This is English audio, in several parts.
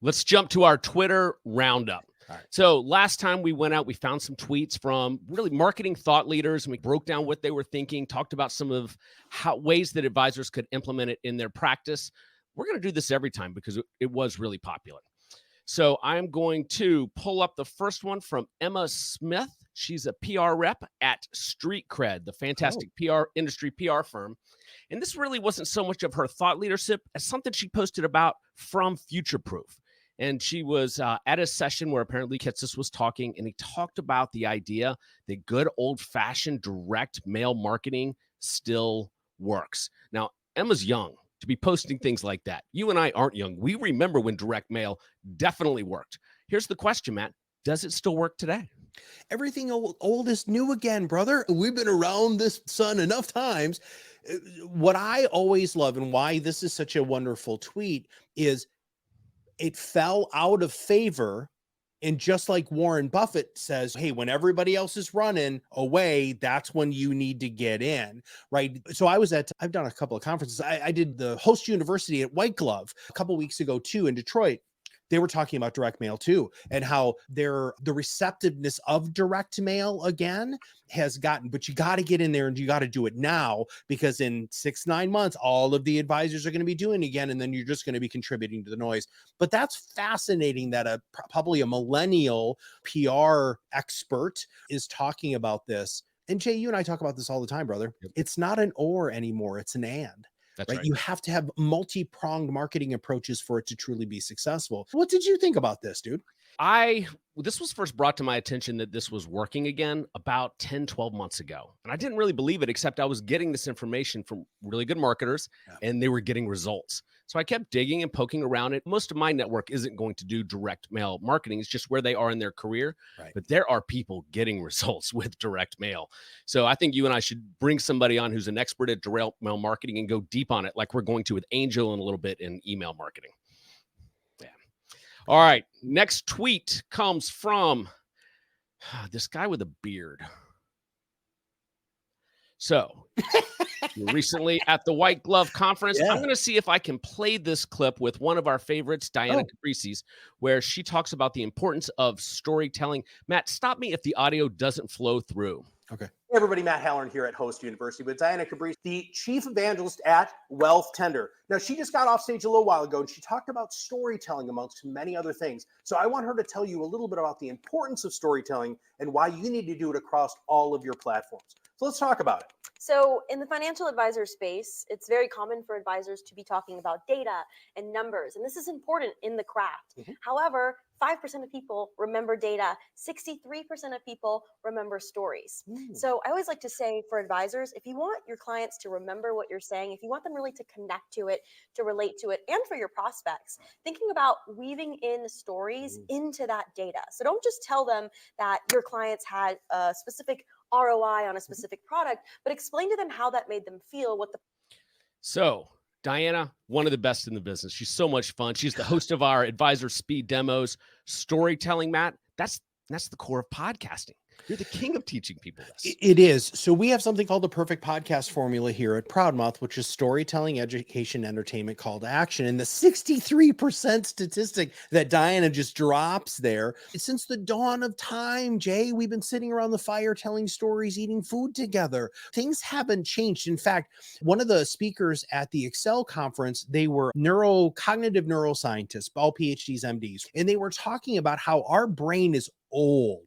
Let's jump to our Twitter roundup. All right. So last time we went out, we found some tweets from really marketing thought leaders, and we broke down what they were thinking, talked about some of ways that advisors could implement it in their practice. We're going to do this every time because it was really popular. So I'm going to pull up the first one from Emma Smith. She's a PR rep at Street Cred, the fantastic PR industry PR firm. And this really wasn't so much of her thought leadership as something she posted about from Future Proof. And she was at a session where apparently Kitsis was talking, and he talked about the idea that good old-fashioned direct mail marketing still works. Now, Emma's young to be posting things like that. You and I aren't young. We remember when direct mail definitely worked. Here's the question, Matt. Does it still work today? Everything old is new again, brother. We've been around this sun enough times. What I always love and why this is such a wonderful tweet is it fell out of favor. And just like Warren Buffett says, hey, when everybody else is running away, that's when you need to get in, right? So I've done a couple of conferences. I did the host university at White Glove a couple of weeks ago too in Detroit. They were talking about direct mail too, and how the receptiveness of direct mail again has gotten, but you got to get in there and you got to do it now, because in 6-9 months, all of the advisors are going to be doing it again. And then you're just going to be contributing to the noise. But that's fascinating that probably a millennial PR expert is talking about this. And Jay, you and I talk about this all the time, brother. Yep. It's not an or anymore. It's an and. That's right. You have to have multi-pronged marketing approaches for it to truly be successful. What did you think about this, dude? This was first brought to my attention that this was working again about 10, 12 months ago. And I didn't really believe it, except I was getting this information from really good marketers and they were getting results. So I kept digging and poking around it. Most of my network isn't going to do direct mail marketing. It's just where they are in their career. Right. But there are people getting results with direct mail. So I think you and I should bring somebody on who's an expert at direct mail marketing and go deep on it, like we're going to with Angel in a little bit in email marketing. All right. Next tweet comes from this guy with a beard. So recently at the White Glove Conference, I'm going to see if I can play this clip with one of our favorites, Diana Caprices, where she talks about the importance of storytelling. Matt, stop me if the audio doesn't flow through. Okay. Hey everybody, Matt Halloran here at Host University with Diana Caprice, the chief evangelist at Wealth Tender. Now, she just got off stage a little while ago and she talked about storytelling amongst many other things. So I want her to tell you a little bit about the importance of storytelling and why you need to do it across all of your platforms. So let's talk about it. So in the financial advisor space, it's very common for advisors to be talking about data and numbers, and this is important in the craft. However, 5% of people remember data, 63% of people remember stories. So I always like to say for advisors, if you want your clients to remember what you're saying, if you want them really to connect to it, to relate to it, and for your prospects, thinking about weaving in stories into that data. So don't just tell them that your clients had a specific ROI on a specific product, but explain to them how that made them feel. So Diana, one of the best in the business. She's so much fun. She's the host of our advisor speed demos. Storytelling, Matt, that's the core of podcasting. You're the king of teaching people this. It is. So we have something called the perfect podcast formula here at Proudmouth, which is storytelling, education, entertainment, call to action. And the 63% statistic that Diana just drops there, since the dawn of time, Jay, we've been sitting around the fire telling stories, eating food together. Things haven't changed. In fact, one of the speakers at the Excel conference, they were cognitive neuroscientists, all PhDs, MDs, and they were talking about how our brain is old.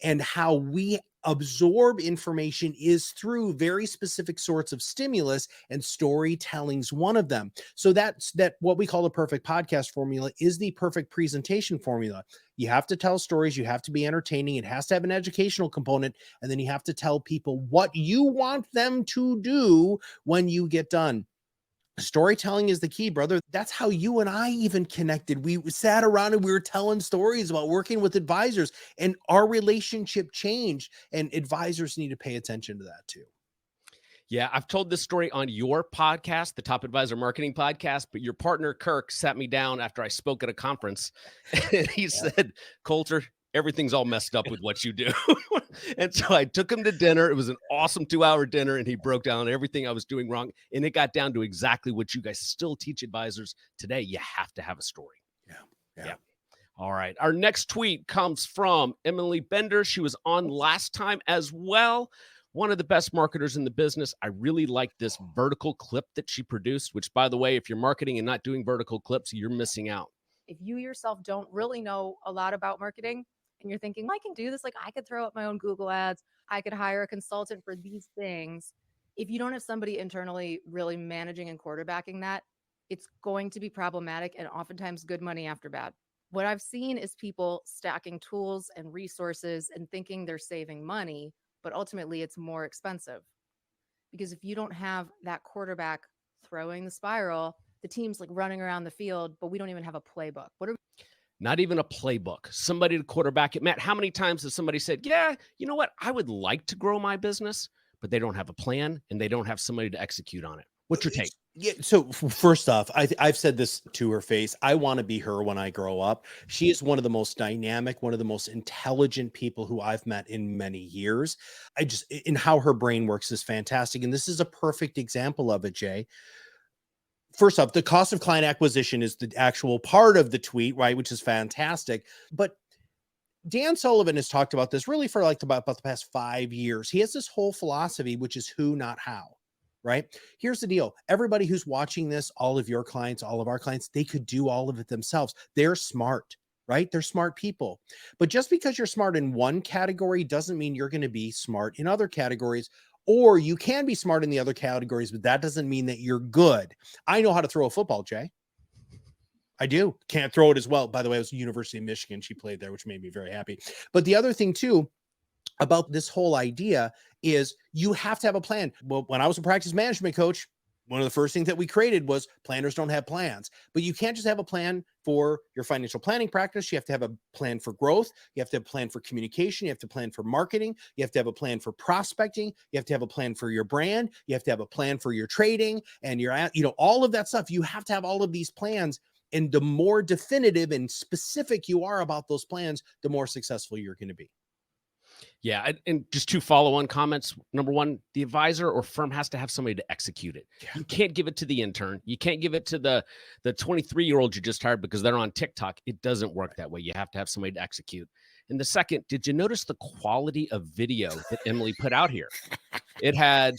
And how we absorb information is through very specific sorts of stimulus, and storytelling's one of them. So that's what we call the perfect podcast formula is the perfect presentation formula. You have to tell stories, you have to be entertaining, it has to have an educational component, and then you have to tell people what you want them to do when you get done. Storytelling is the key, brother. That's how you and I even connected. We sat around and we were telling stories about working with advisors, and our relationship changed, and advisors need to pay attention to that too. Yeah, I've told this story on your podcast, the Top Advisor Marketing Podcast, but your partner, Kirk, sat me down after I spoke at a conference, and he said, Coulter, everything's all messed up with what you do. And so I took him to dinner. It was an awesome 2-hour dinner, and he broke down everything I was doing wrong. And it got down to exactly what you guys still teach advisors today. You have to have a story. Yeah. All right. Our next tweet comes from Emily Bender. She was on last time as well. One of the best marketers in the business. I really like this vertical clip that she produced, which, by the way, if you're marketing and not doing vertical clips, you're missing out. If you yourself don't really know a lot about marketing and you're thinking, I can do this, like I could throw up my own Google ads, I could hire a consultant for these things. If you don't have somebody internally really managing and quarterbacking that, it's going to be problematic and oftentimes good money after bad. What I've seen is people stacking tools and resources and thinking they're saving money, but ultimately it's more expensive. Because if you don't have that quarterback throwing the spiral, the team's like running around the field, but we don't even have a playbook. Not even a playbook, somebody to quarterback it. Matt, how many times has somebody said, yeah, you know what? I would like to grow my business, but they don't have a plan and they don't have somebody to execute on it. What's your take? Yeah. So first off, I've said this to her face. I want to be her when I grow up. She is one of the most dynamic, one of the most intelligent people who I've met in many years. In how her brain works is fantastic. And this is a perfect example of it, Jay. First off, the cost of client acquisition is the actual part of the tweet, right? Which is fantastic. But Dan Sullivan has talked about this really for like about the past 5 years. He has this whole philosophy, which is who, not how. Right? Here's the deal. Everybody who's watching this, all of your clients, all of our clients, they could do all of it themselves. They're smart, right? They're smart people. But just because you're smart in one category doesn't mean you're going to be smart in other categories. Or you can be smart in the other categories, but that doesn't mean that you're good. I know how to throw a football, Jay. I do. Can't throw it as well. By the way, it was University of Michigan. She played there, which made me very happy. But the other thing too, about this whole idea is you have to have a plan. Well, when I was a practice management coach, one of the first things that we created was planners don't have plans. But you can't just have a plan for your financial planning practice. You have to have a plan for growth. You have to have a plan for communication. You have to plan for marketing. You have to have a plan for prospecting. You have to have a plan for your brand. You have to have a plan for your trading and all of that stuff. You have to have all of these plans. And the more definitive and specific you are about those plans, the more successful you're going to be. Yeah. And just two follow-on comments. Number one, the advisor or firm has to have somebody to execute it. Yeah. You can't give it to the intern. You can't give it to the 23-year-old you just hired because they're on TikTok. It doesn't work that way. You have to have somebody to execute. And the second, did you notice the quality of video that Emily put out here? It had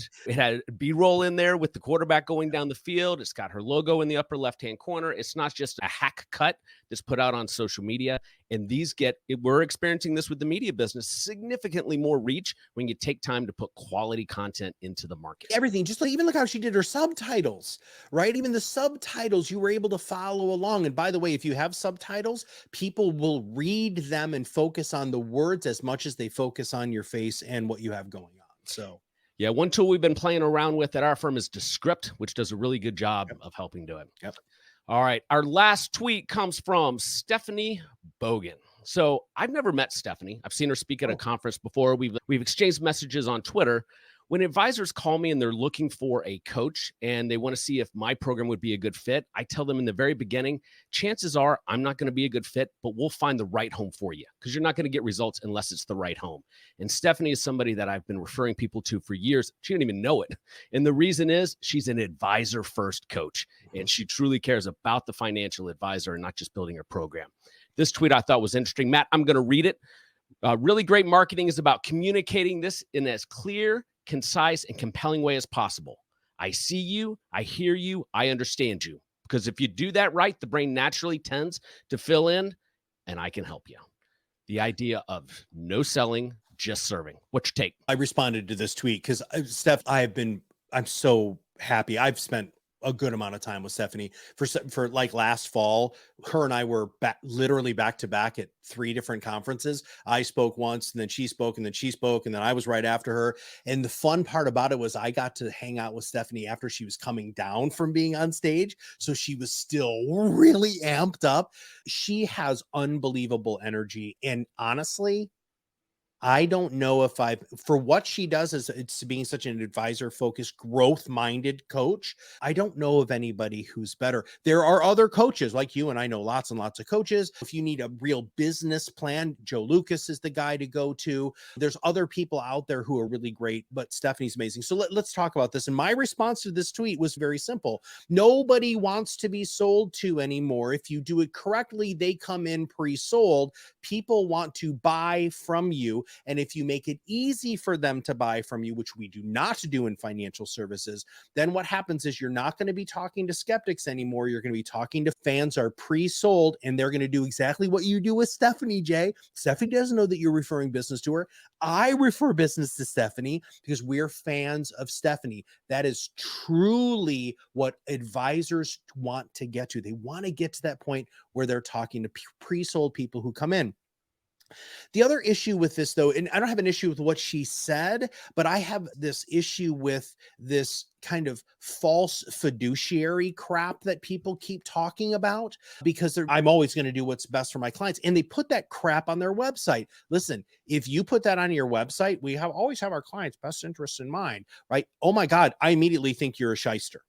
B-roll in there with the quarterback going down the field. It's got her logo in the upper left-hand corner. It's not just a hack cut that's put out on social media. And we're experiencing this with the media business, significantly more reach when you take time to put quality content into the market. Everything, even look how she did her subtitles, right? Even the subtitles, you were able to follow along. And by the way, if you have subtitles, people will read them and focus on the words as much as they focus on your face and what you have going on. So yeah, one tool we've been playing around with at our firm is Descript, which does a really good job of helping do it. Yep. All right. Our last tweet comes from Stephanie Bogan. So I've never met Stephanie. I've seen her speak at a conference before. We've exchanged messages on Twitter. When advisors call me and they're looking for a coach and they want to see if my program would be a good fit, I tell them in the very beginning, chances are I'm not going to be a good fit, but we'll find the right home for you because you're not going to get results unless it's the right home. And Stephanie is somebody that I've been referring people to for years. She didn't even know it. And the reason is she's an advisor first coach, and she truly cares about the financial advisor and not just building her program. This tweet I thought was interesting. Matt, I'm going to read it. Really great marketing is about communicating this in as clear, concise, and compelling way as possible. I see you, I hear you, I understand you. Because if you do that right, the brain naturally tends to fill in, and I can help you. The idea of no selling, just serving. What's your take? I responded to this tweet because Steph, I'm so happy. I've spent a good amount of time with Stephanie for like last fall. Her and I were literally back to back at 3 different conferences. I spoke once, and then she spoke, and then she spoke, and then I was right after her. And the fun part about it was I got to hang out with Stephanie after she was coming down from being on stage. So she was still really amped up. She has unbelievable energy. And honestly, I don't know if for what she does as it's being such an advisor focused, growth minded coach. I don't know of anybody who's better. There are other coaches like you, and I know lots and lots of coaches. If you need a real business plan, Joe Lucas is the guy to go to. There's other people out there who are really great, but Stephanie's amazing. So let's talk about this. And my response to this tweet was very simple. Nobody wants to be sold to anymore. If you do it correctly, they come in pre-sold. People want to buy from you. And if you make it easy for them to buy from you, which we do not do in financial services, then what happens is you're not going to be talking to skeptics anymore. You're going to be talking to fans are pre-sold, and they're going to do exactly what you do with Stephanie, Jay. Stephanie doesn't know that you're referring business to her. I refer business to Stephanie because we're fans of Stephanie. That is truly what advisors want to get to. They want to get to that point where they're talking to pre-sold people who come in. The other issue with this, though, and I don't have an issue with what she said, but I have this issue with this kind of false fiduciary crap that people keep talking about because I'm always going to do what's best for my clients. And they put that crap on their website. Listen, if you put that on your website, we always have our clients' best interests in mind, right? Oh my God, I immediately think you're a shyster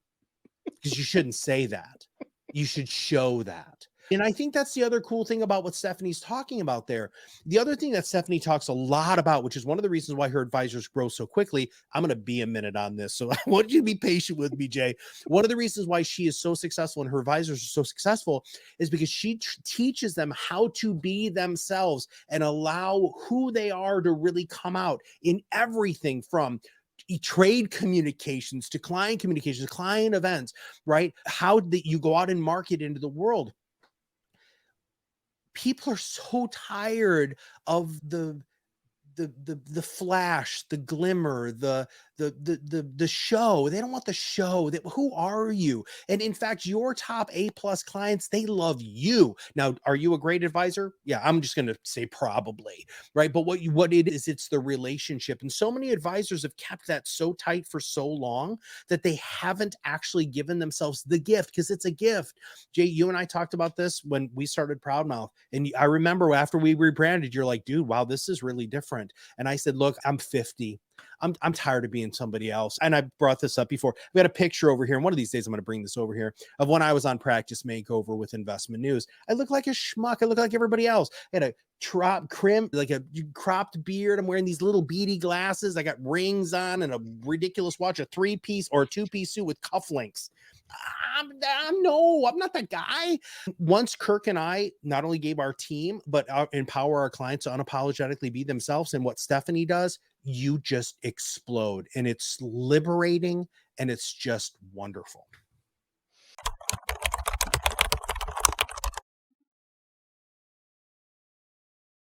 because you shouldn't say that. You should show that. And I think that's the other cool thing about what Stephanie's talking about there. The other thing that Stephanie talks a lot about, which is one of the reasons why her advisors grow so quickly. I'm going to be a minute on this. So I want you to be patient with me, Jay. One of the reasons why she is so successful and her advisors are so successful is because she teaches them how to be themselves and allow who they are to really come out in everything from trade communications to client communications, client events, right? How that you go out and market into the world. People are so tired of the flash, the glimmer, the show. They don't want the show. Who are you? And in fact, your top A+ clients, they love you. Now, are you a great advisor? Yeah, I'm just going to say probably, right? But what it is, it's the relationship. And so many advisors have kept that so tight for so long that they haven't actually given themselves the gift, because it's a gift. Jay, you and I talked about this when we started Proudmouth. And I remember after we rebranded, you're like, dude, wow, this is really different. And I said, look, I'm 50. I'm tired of being somebody else. And I brought this up before. We got a picture over here. And one of these days I'm going to bring this over here of when I was on Practice Makeover with Investment News. I look like a schmuck. I look like everybody else. I had a like a cropped beard. I'm wearing these little beady glasses. I got rings on and a ridiculous watch, a 3-piece or a 2-piece suit with cufflinks. I'm not that guy. Once Kirk and I not only gave our team, but empower our clients to unapologetically be themselves, and what Stephanie does, you just explode, and it's liberating and it's just wonderful.